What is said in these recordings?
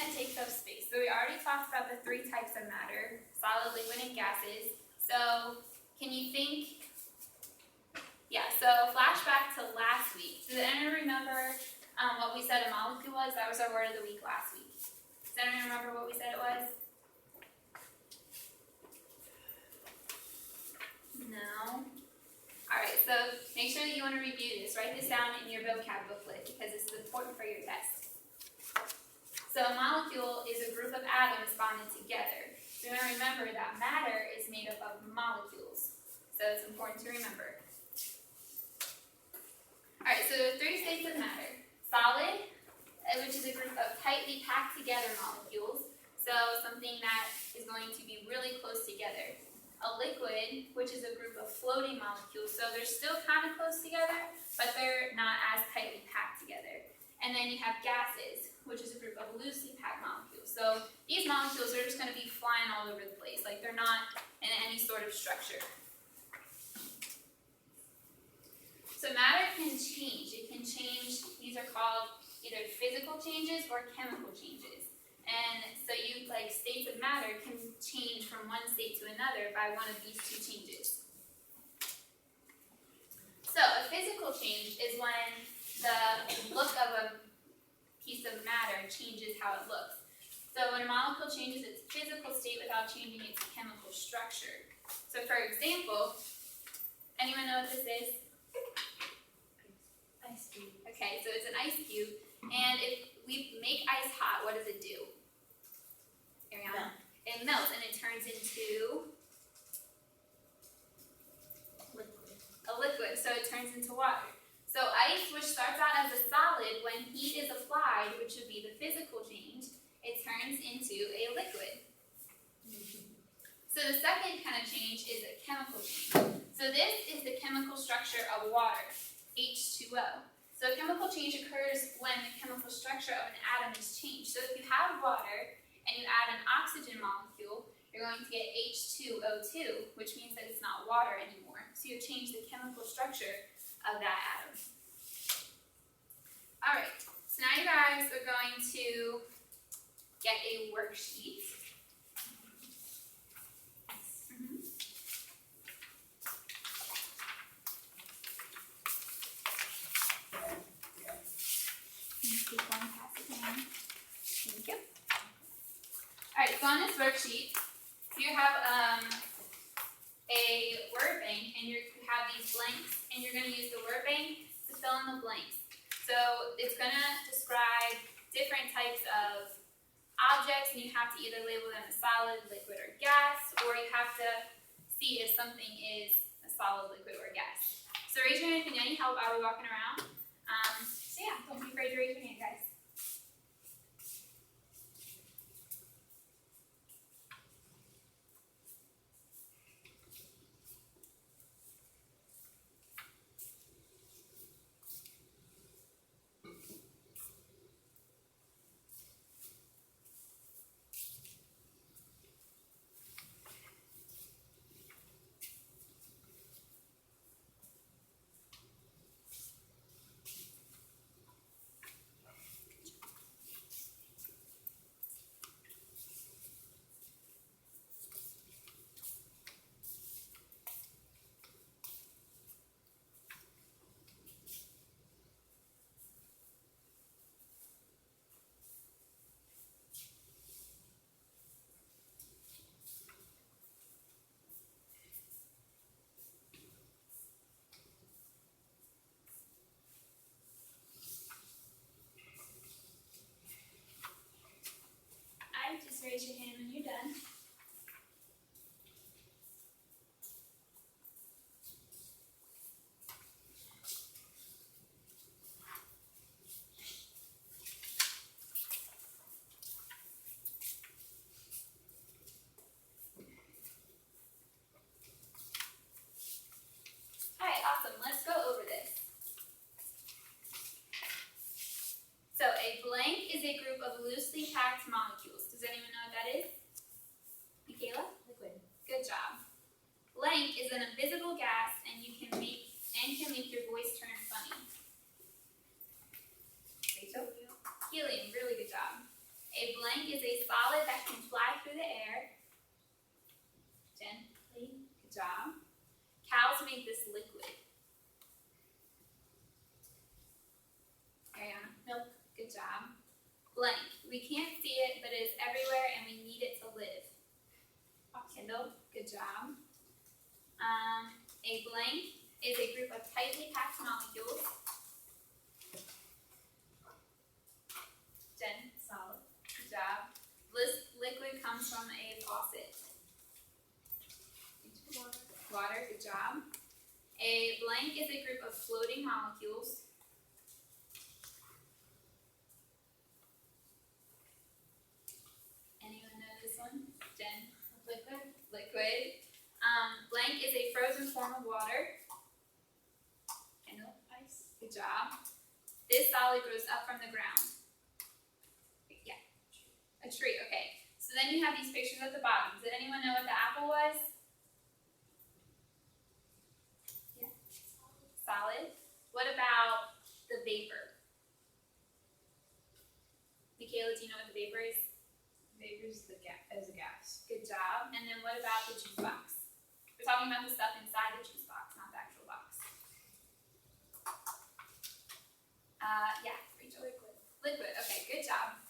that takes up space. So we already talked about the three types of matter, solid, liquid, and gases. So can you think, yeah, so flashback to last week. Does anyone remember what we said a molecule was? That was our word of the week last week. Does anyone remember what we said it was? No? Alright, so make sure that you want to review this. Write this down in your vocab booklet because this is important for your test. So a molecule is a group of atoms bonded together. So you want to remember that matter is made up of molecules. So it's important to remember. Alright, so there are three states of matter. Solid, which is a group of tightly packed together molecules. So something that is going to be really close together. A liquid, which is a group of floating molecules. So they're still kind of close together, but they're not as tightly packed together. And then you have gases, which is a group of loosely packed molecules. So these molecules are just going to be flying all over the place. Like they're not in any sort of structure. So matter can change. It can change, these are called either physical changes or chemical changes. And so states of matter can change from one state to another by one of these two changes. So a physical change is when the look of a piece of matter changes how it looks. So when a molecule changes its physical state without changing its chemical structure. So for example, anyone know what this is? Ice cube. Okay, so it's an ice cube. And if we make ice hot, what does it do? Ariana? It melts and it turns into a liquid. So it turns into water. So ice, which starts out as a solid, when heat is applied, which would be the physical change, it turns into a liquid. So the second kind of change is a chemical change. So this is the chemical structure of water, H2O. So a chemical change occurs when the chemical structure of an atom is changed. So if you have water and you add an oxygen molecule, you're going to get H2O2, which means that it's not water anymore. So you've changed the chemical structure of that atom. Alright, so now you guys are going to get a worksheet. Thank you. Alright, so on this worksheet, you have a word bank, and you have these blanks, and you're going to use the word bank to fill in the blanks. So it's going to describe different types of objects, and you have to either label them as solid, liquid, or gas, or you have to see if something is a solid, liquid, or gas. So raise your hand if you need any help while we're walking around. So yeah, don't be afraid to raise your hand, guys. Just raise your hand when you're done. Alright, awesome. Let's go over this. So a blank is a group of loosely packed molecules. Does anyone know what that is? Michaela? Liquid. Good job. Blank is an invisible gas, and can make your voice turn funny. Rachel? Helium. Really good job. A blank is a solid that can fly through the air. Gently. Good job. Cows make this liquid. Ariana. Milk. Good job. Blank. We can't see it, but it is everywhere and we need it to live. Kindle. Good job. A blank is a group of tightly packed molecules. Jen. Solid. Good job. This liquid comes from a faucet. Water. Good job. A blank is a group of floating molecules. Anyone know this one? Jen? Liquid. Liquid. Blank is a frozen form of water. Kendall? Ice. Good job. This solid grows up from the ground. Yeah. A tree. Okay. So then you have these pictures at the bottom. Did anyone know what the apple was? Yeah. Solid. What about the vapor? Michaela, do you know what the vapor is? Vapor is a gas. Good job. And then what about the juice box? We're talking about the stuff inside the juice box, not the actual box. Yeah, Rachel, liquid. Liquid, okay, good job.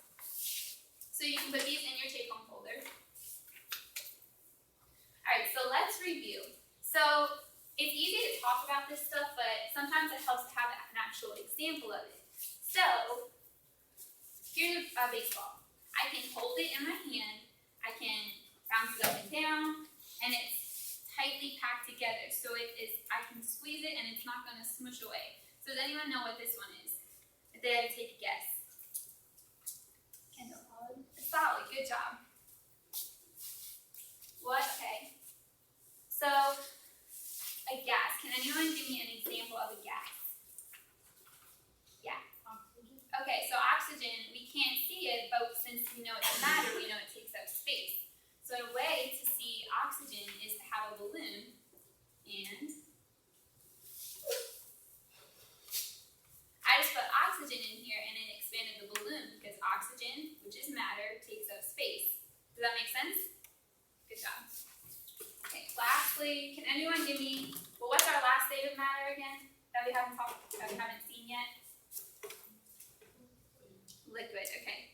So you can put these in your take-home folder. Alright, so let's review. So it's easy to talk about this stuff, but sometimes it helps to have an actual example of it. So here's a baseball. I can hold it in my hand, I can bounce it up and down, and it's tightly packed together. So I can squeeze it and it's not going to smush away. So does anyone know what this one is? If they had to take a guess. Kendall. Solid. Solid, good job. What? Okay. So, a gas. Can anyone give me an example of a gas? Yeah. Oxygen. Okay, so oxygen, we can't see it, but since we know it's matter, we know it takes up space. So a way to see oxygen is to have a balloon, and I just put oxygen in here and it expanded the balloon because oxygen, which is matter, takes up space. Does that make sense? Good job. Okay, lastly, can anyone give me, well, what's our last state of matter again that we haven't seen yet? Liquid, okay.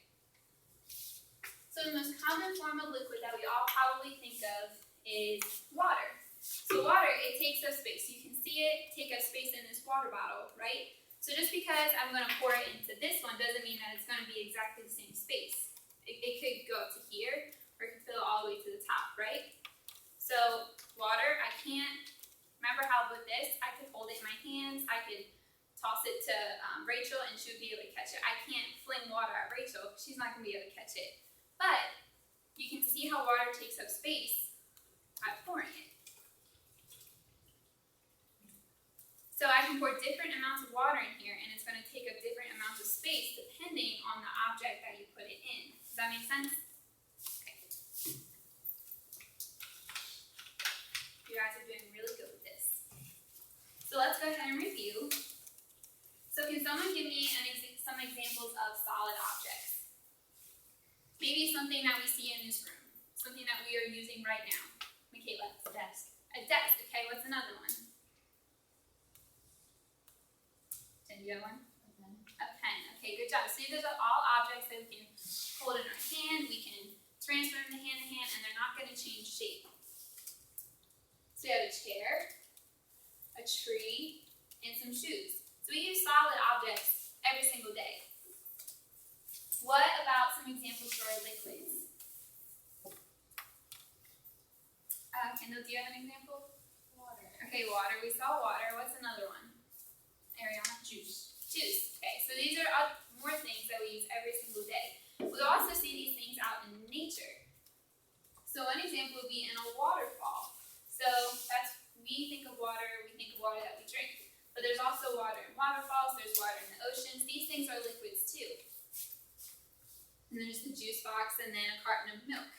So the most common form of liquid that we all probably think of is water. So water, it takes up space. You can see it take up space in this water bottle, right? So just because I'm going to pour it into this one doesn't mean that it's going to be exactly the same space. It could go up to here, or it could fill all the way to the top, right? So water, I can't, remember how with this, I could hold it in my hands, I could toss it to Rachel and she would be able to catch it. I can't fling water at Rachel, she's not going to be able to catch it. But you can see how water takes up space by pouring it. So I can pour different amounts of water in here and it's going to take up different amounts of space depending on the object that you put it in. Does that make sense? Okay. You guys are doing really good with this. So let's go ahead and review. So can someone give me some examples of solid objects? Maybe something that we see in this room. Something that we are using right now. Michaela. A desk. A desk. Okay, what's another one? Do you have one? A pen. A pen. Okay, good job. So these are all objects that we can hold in our hand, we can transfer them to hand, and they're not going to change shape. So we have a chair, a tree, and some shoes. So we use solid objects every single day. What about some examples for our liquids? Kendall, do you have an example? Water. Okay, water. We saw water. What's another one? Ariana? Juice. Juice. Okay, so these are more things that we use every single day. We also see these things out in nature. So one example would be in a waterfall. So we think of water that we drink. But there's also water in waterfalls, there's water in the oceans. These things are liquids too. And there's the juice box and then a carton of milk.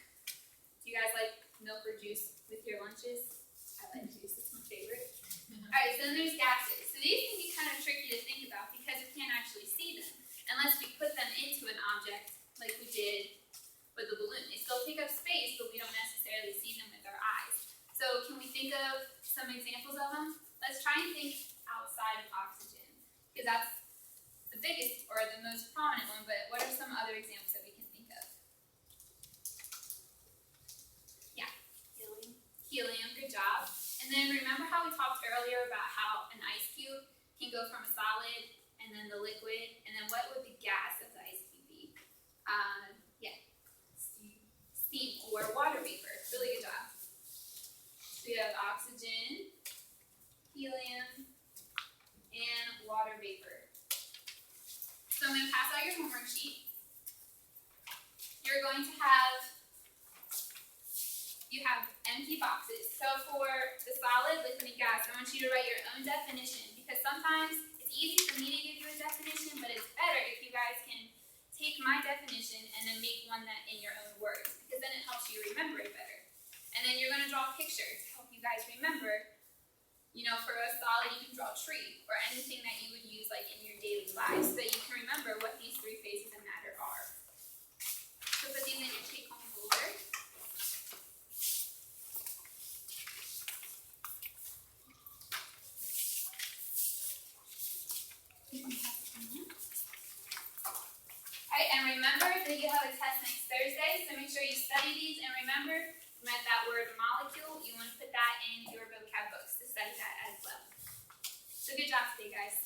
Do you guys like milk or juice with your lunches? I like juice, it's my favorite. Alright, so then there's gases. So these can be kind of tricky to think about because we can't actually see them unless we put them into an object like we did with the balloon. They still take up space, but we don't necessarily see them with our eyes. So can we think of some examples of them? Let's try and think outside of oxygen, because that's the biggest or the most prominent one, but what are some other examples that we can think of? Yeah. Helium, good job. And then remember how we talked earlier about how an ice cube can go from a solid and then the liquid, and then what would the gas of the ice cube be? Yeah. Steam or water vapor. Really good job. So we have oxygen, helium, and water vapor. So I'm going to pass out your homework sheet. You're going to have empty boxes. So for the solid, liquid, and gas, I want you to write your own definition, because sometimes it's easy for me to give you a definition, but it's better if you guys can take my definition and then make one that in your own words, because then it helps you remember it better. And then you're going to draw a picture to help you guys remember. You know, for a solid, you can draw a tree or anything that you would use like in your daily lives so that you can remember what these three phases of matter are. So put these in your take-home folder. Alright, and remember that you have a test next Thursday, so make sure you study these, and remember, we met that word molecule, you want to put that in your vocab books to study that as well. So good job today, guys.